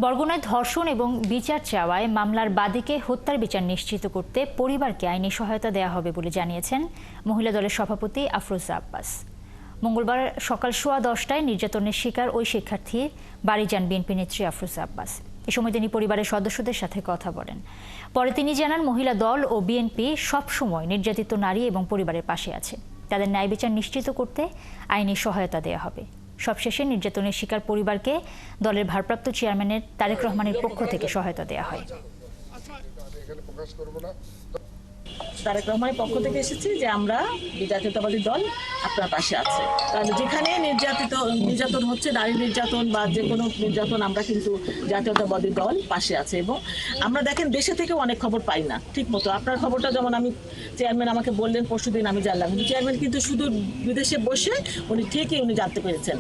বরগুনায় ধর্ষণ এবং বিচার চাওয়ায় মামলার বাদীকে হত্যার বিচার নিশ্চিত করতে পরিবারকে আইনি সহায়তা দেওয়া হবে বলে জানিয়েছেন মহিলা দলের সভাপতি আফরোজা আব্বাস। মঙ্গলবার সকাল 10:15টায় নির্যাতনের শিকার ওই শিক্ষার্থীর বাড়ি যান বিএনপি নেত্রী আফরোজা আব্বাস। এ সময় তিনি পরিবারের সদস্যদের সাথে কথা বলেন। পরে তিনি জানান, মহিলা দল ও বিএনপি সবসময় নির্যাতিত নারী এবং পরিবারের পাশে আছে। তাদের ন্যায় বিচার নিশ্চিত করতে আইনি সহায়তা দেওয়া হবে। সবশেষে নির্যাতনের শিকার পরিবারকে দলের ভারপ্রাপ্ত চেয়ারম্যানের তারেক রহমানের পক্ষ থেকে সহায়তা দেওয়া হয়। তারেক রহমানের পক্ষ থেকে এসেছি যে আমরা জাতীয়তাবাদী দল আপনার পাশে আছে। কারণ যেখানে নির্যাতন হচ্ছে, নারী নির্যাতন বা যে কোনো নির্যাতন, আমরা কিন্তু জাতীয়তাবাদী দল পাশে আছে। এবং আমরা দেখেন দেশে থেকে অনেক খবর পাই না ঠিক মতো। আপনার খবরটা যেমন আমি চেয়ারম্যান আমাকে বললেন পরশুদিন, আমি জানলাম, কিন্তু চেয়ারম্যান কিন্তু শুধু বিদেশে বসে উনি ঠিকই জানতে পেরেছেন।